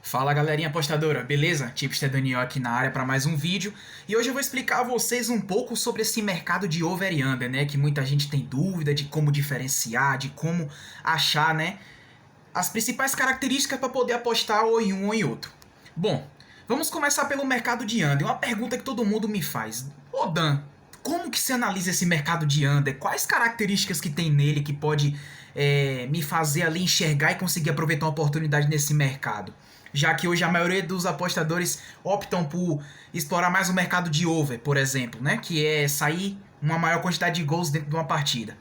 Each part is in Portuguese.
Fala galerinha apostadora, beleza? Tipster Daniel aqui na área para mais um vídeo. E hoje eu vou explicar a vocês um pouco sobre esse mercado de over e under, né? Que muita gente tem dúvida de como diferenciar, de como achar, né? As principais características para poder apostar ou em um ou em outro. Bom, vamos começar pelo mercado de under. Uma pergunta que todo mundo me faz. Ô Dan, como que se analisa esse mercado de under? Quais características que tem nele que pode me fazer ali enxergar e conseguir aproveitar uma oportunidade nesse mercado? Já que hoje a maioria dos apostadores optam por explorar mais o mercado de over, por exemplo, né? Que é sair uma maior quantidade de gols dentro de uma partida.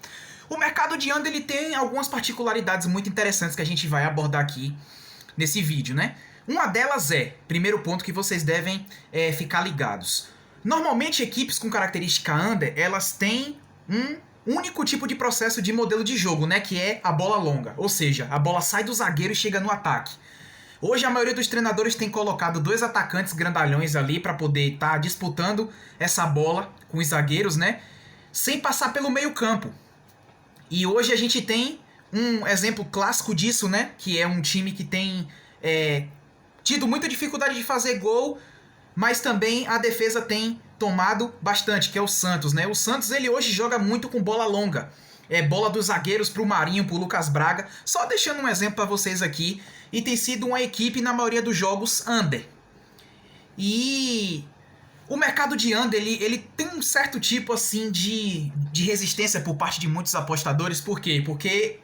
O mercado de under ele tem algumas particularidades muito interessantes que a gente vai abordar aqui nesse vídeo, né? Uma delas é, primeiro ponto que vocês devem ficar ligados. Normalmente equipes com característica under, elas têm um único tipo de processo de modelo de jogo, né? Que é a bola longa, ou seja, a bola sai do zagueiro e chega no ataque. Hoje a maioria dos treinadores tem colocado dois atacantes grandalhões ali para poder estar disputando essa bola com os zagueiros, né? Sem passar pelo meio campo. E hoje a gente tem um exemplo clássico disso, né? Que é um time que tem tido muita dificuldade de fazer gol, mas também a defesa tem tomado bastante, que é o Santos, né? O Santos ele hoje joga muito com bola longa. Bola dos zagueiros pro Marinho, pro Lucas Braga. Só deixando um exemplo para vocês aqui. E tem sido uma equipe, na maioria dos jogos, under. E o mercado de under, ele tem um certo tipo, assim, de resistência por parte de muitos apostadores. Por quê? Porque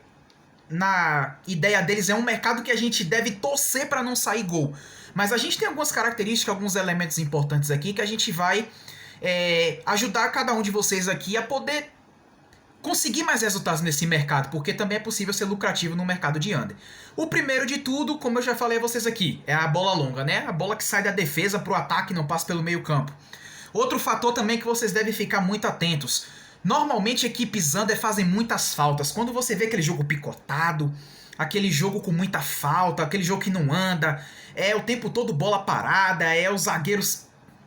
na ideia deles é um mercado que a gente deve torcer para não sair gol. Mas a gente tem algumas características, alguns elementos importantes aqui que a gente vai ajudar cada um de vocês aqui a poder conseguir mais resultados nesse mercado, porque também é possível ser lucrativo no mercado de under. O primeiro de tudo, como eu já falei a vocês aqui, é a bola longa, né? A bola que sai da defesa para o ataque e não passa pelo meio campo. Outro fator também que vocês devem ficar muito atentos. Normalmente equipes under fazem muitas faltas. Quando você vê aquele jogo picotado, aquele jogo com muita falta, aquele jogo que não anda, é o tempo todo bola parada, é os zagueiros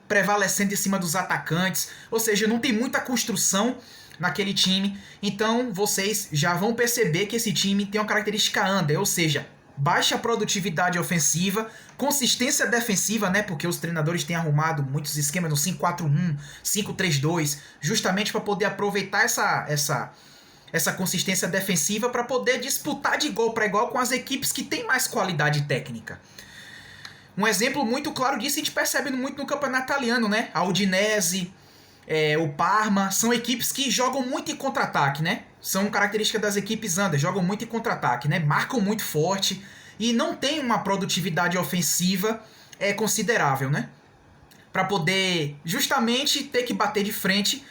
prevalecendo em cima dos atacantes, ou seja, não tem muita construção naquele time, então vocês já vão perceber que esse time tem uma característica under, ou seja, baixa produtividade ofensiva, consistência defensiva, né? Porque os treinadores têm arrumado muitos esquemas no 5-4-1, 5-3-2, justamente para poder aproveitar essa consistência defensiva para poder disputar de igual para igual com as equipes que têm mais qualidade técnica. Um exemplo muito claro disso a gente percebe muito no campeonato italiano, né? A Udinese, o Parma, são equipes que jogam muito em contra-ataque, né? São características das equipes under, jogam muito em contra-ataque, né? Marcam muito forte e não tem uma produtividade ofensiva considerável, né? Para poder justamente ter que bater de frente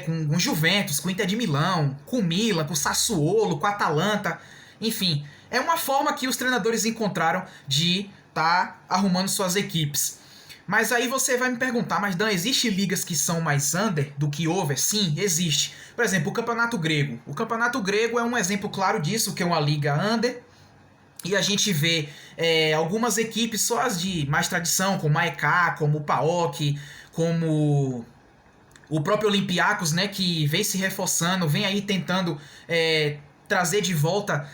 com o Juventus, com o Inter de Milão, com o Milan, com o Sassuolo, com o Atalanta, enfim. É uma forma que os treinadores encontraram de estar arrumando suas equipes. Mas aí você vai me perguntar, mas Dan, existe ligas que são mais under do que over? Sim, existe. Por exemplo, o Campeonato Grego. O Campeonato Grego é um exemplo claro disso, que é uma liga under. E a gente vê algumas equipes só as de mais tradição, como a AEK, como o PAOK, como o próprio Olympiacos, né, que vem se reforçando, vem aí tentando trazer de volta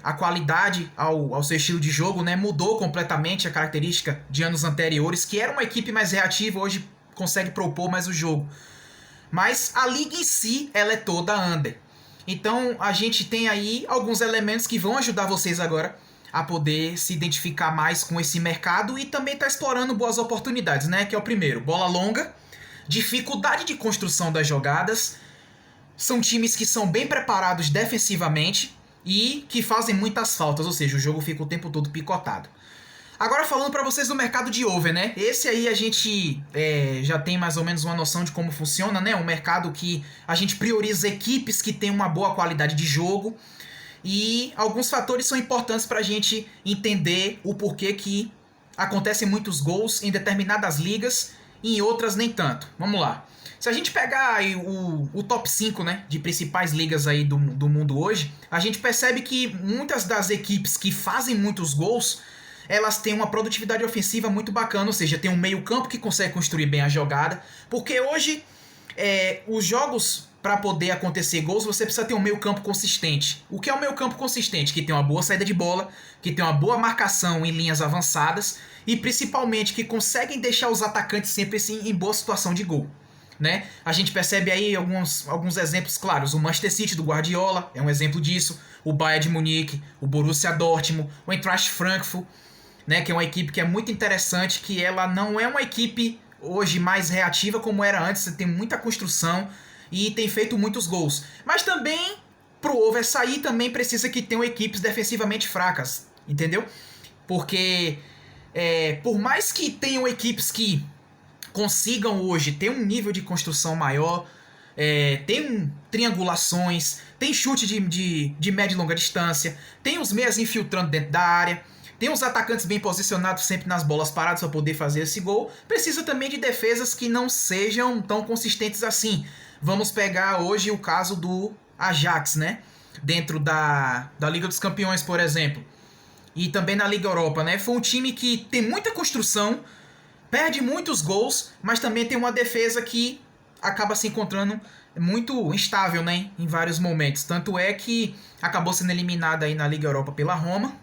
a qualidade ao seu estilo de jogo, né? Mudou completamente a característica de anos anteriores, que era uma equipe mais reativa, hoje consegue propor mais o jogo. Mas a liga em si, ela é toda under. Então a gente tem aí alguns elementos que vão ajudar vocês agora a poder se identificar mais com esse mercado e também tá explorando boas oportunidades, né? Que é o primeiro, bola longa, dificuldade de construção das jogadas. São times que são bem preparados defensivamente e que fazem muitas faltas, ou seja, o jogo fica o tempo todo picotado. Agora falando para vocês do mercado de over, né? Esse aí a gente já tem mais ou menos uma noção de como funciona, né? Um mercado que a gente prioriza equipes que têm uma boa qualidade de jogo e alguns fatores são importantes para a gente entender o porquê que acontecem muitos gols em determinadas ligas e em outras nem tanto. Vamos lá. Se a gente pegar aí o top 5, né, de principais ligas aí do mundo hoje, a gente percebe que muitas das equipes que fazem muitos gols, elas têm uma produtividade ofensiva muito bacana, ou seja, tem um meio campo que consegue construir bem a jogada, porque hoje os jogos para poder acontecer gols, você precisa ter um meio campo consistente. O que é um meio campo consistente? Que tem uma boa saída de bola, que tem uma boa marcação em linhas avançadas e principalmente que conseguem deixar os atacantes sempre assim, em boa situação de gol. Né? A gente percebe aí alguns exemplos claros. O Manchester City do Guardiola é um exemplo disso. O Bayern de Munique, o Borussia Dortmund, o Eintracht Frankfurt, né? Que é uma equipe que é muito interessante, que ela não é uma equipe hoje mais reativa como era antes. Você tem muita construção e tem feito muitos gols. Mas também, pro over sair, também precisa que tenham equipes defensivamente fracas, entendeu? Porque por mais que tenham equipes que consigam hoje ter um nível de construção maior, tem triangulações, tem chute de média e longa distância, tem os meias infiltrando dentro da área, tem os atacantes bem posicionados sempre nas bolas paradas para poder fazer esse gol, precisa também de defesas que não sejam tão consistentes assim. Vamos pegar hoje o caso do Ajax, né? Dentro da Liga dos Campeões, por exemplo, e também na Liga Europa, né? Foi um time que tem muita construção, perde muitos gols, mas também tem uma defesa que acaba se encontrando muito instável, né, em vários momentos. Tanto é que acabou sendo eliminada aí na Liga Europa pela Roma,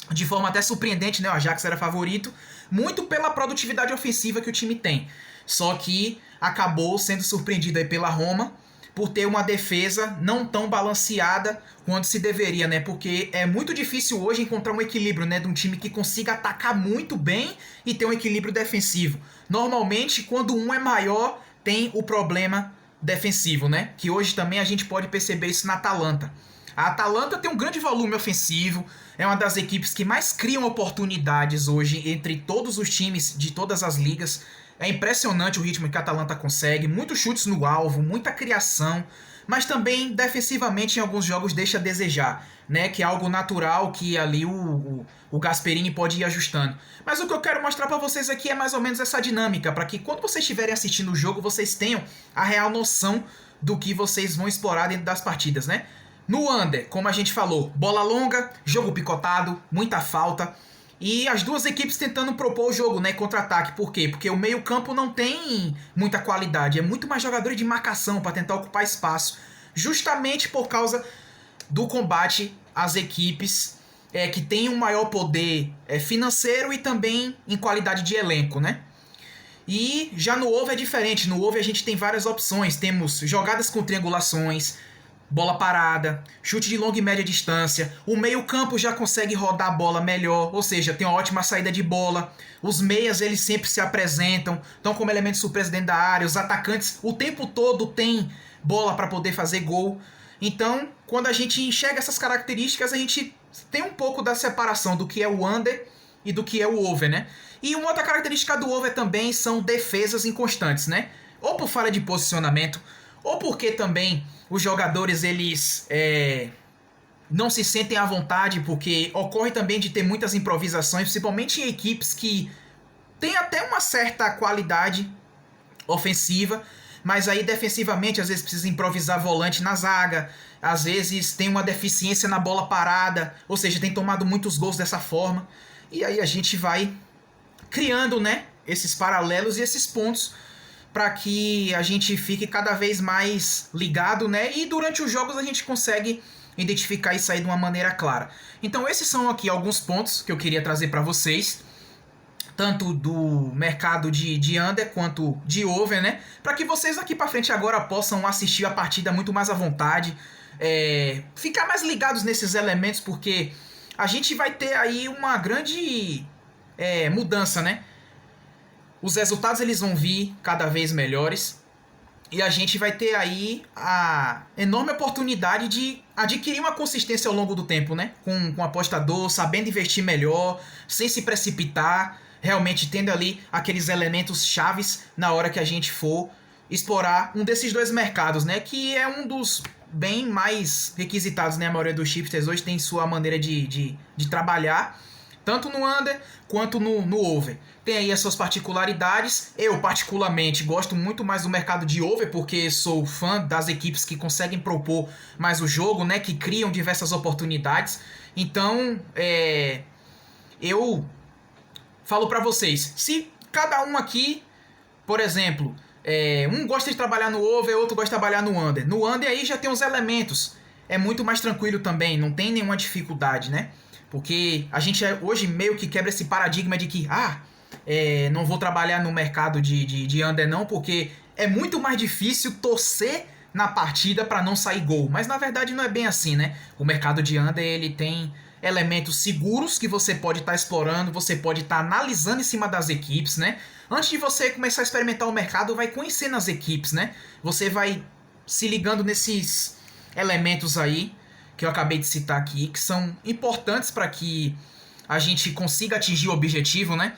de forma até surpreendente, né? O Ajax era favorito, muito pela produtividade ofensiva que o time tem. Só que acabou sendo surpreendido aí pela Roma por ter uma defesa não tão balanceada quanto se deveria, né? Porque é muito difícil hoje encontrar um equilíbrio, né, de um time que consiga atacar muito bem e ter um equilíbrio defensivo. Normalmente, quando um é maior, tem o problema defensivo, né? Que hoje também a gente pode perceber isso na Atalanta. A Atalanta tem um grande volume ofensivo, é uma das equipes que mais criam oportunidades hoje entre todos os times de todas as ligas. É impressionante o ritmo que a Atalanta consegue, muitos chutes no alvo, muita criação, mas também defensivamente em alguns jogos deixa a desejar, né? Que é algo natural que ali o Gasperini pode ir ajustando. Mas o que eu quero mostrar para vocês aqui é mais ou menos essa dinâmica, para que quando vocês estiverem assistindo o jogo, vocês tenham a real noção do que vocês vão explorar dentro das partidas, né? No under, como a gente falou, bola longa, jogo picotado, muita falta. E as duas equipes tentando propor o jogo, né, contra-ataque. Por quê? Porque o meio-campo não tem muita qualidade. É muito mais jogadores de marcação para tentar ocupar espaço. Justamente por causa do combate às equipes que têm um maior poder financeiro e também em qualidade de elenco, né? E já no over é diferente. No over a gente tem várias opções. Temos jogadas com triangulações, bola parada, chute de longa e média distância. O meio-campo já consegue rodar a bola melhor, ou seja, tem uma ótima saída de bola. Os meias, eles sempre se apresentam, estão como elemento surpresa dentro da área. Os atacantes o tempo todo têm bola para poder fazer gol. Então, quando a gente enxerga essas características, a gente tem um pouco da separação do que é o under e do que é o over, né? E uma outra característica do over também são defesas inconstantes, né? Ou por falha de posicionamento, ou porque também os jogadores eles não se sentem à vontade, porque ocorre também de ter muitas improvisações, principalmente em equipes que têm até uma certa qualidade ofensiva, mas aí defensivamente às vezes precisa improvisar volante na zaga, às vezes tem uma deficiência na bola parada, ou seja, tem tomado muitos gols dessa forma, e aí a gente vai criando, né, esses paralelos e esses pontos para que a gente fique cada vez mais ligado, né? E durante os jogos a gente consegue identificar isso aí de uma maneira clara. Então esses são aqui alguns pontos que eu queria trazer para vocês, tanto do mercado de under quanto de over, né? Para que vocês aqui para frente agora possam assistir a partida muito mais à vontade, ficar mais ligados nesses elementos, porque a gente vai ter aí uma grande mudança, né? Os resultados eles vão vir cada vez melhores e a gente vai ter aí a enorme oportunidade de adquirir uma consistência ao longo do tempo, né? Com o apostador, sabendo investir melhor, sem se precipitar, realmente tendo ali aqueles elementos chaves na hora que a gente for explorar um desses dois mercados, né? Que é um dos bem mais requisitados, né? A maioria dos tipsters hoje tem sua maneira de trabalhar, tanto no under quanto no over. Tem aí as suas particularidades. Eu, particularmente, gosto muito mais do mercado de over, porque sou fã das equipes que conseguem propor mais o jogo, né? Que criam diversas oportunidades. Então, eu falo pra vocês, se cada um aqui, por exemplo, Um gosta de trabalhar no over, outro gosta de trabalhar no under. No under aí já tem os elementos. É muito mais tranquilo também, não tem nenhuma dificuldade, né? Porque a gente hoje meio que quebra esse paradigma de que, não vou trabalhar no mercado de under não, porque é muito mais difícil torcer na partida para não sair gol. Mas na verdade não é bem assim, né? O mercado de under, ele tem elementos seguros que você pode estar explorando, você pode estar analisando em cima das equipes, né? Antes de você começar a experimentar o mercado, vai conhecendo as equipes, né? Você vai se ligando nesses elementos aí que eu acabei de citar aqui, que são importantes para que a gente consiga atingir o objetivo, né?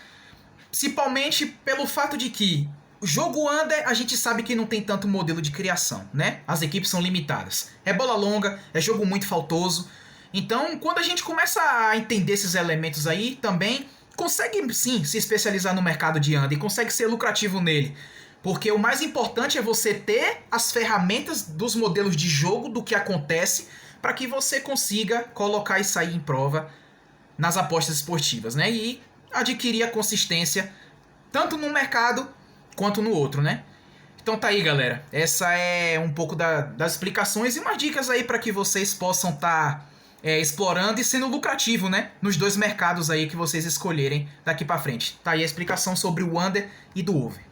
Principalmente pelo fato de que o jogo under, a gente sabe que não tem tanto modelo de criação, né? As equipes são limitadas. É bola longa, é jogo muito faltoso. Então, quando a gente começa a entender esses elementos aí, também consegue sim se especializar no mercado de under e consegue ser lucrativo nele. Porque o mais importante é você ter as ferramentas dos modelos de jogo, do que acontece, para que você consiga colocar isso aí em prova nas apostas esportivas, né? E adquirir a consistência tanto num mercado quanto no outro, né? Então tá aí, galera. Essa é um pouco das explicações e umas dicas aí para que vocês possam estar explorando e sendo lucrativo, né? Nos dois mercados aí que vocês escolherem daqui para frente. Tá aí a explicação sobre o under e do over.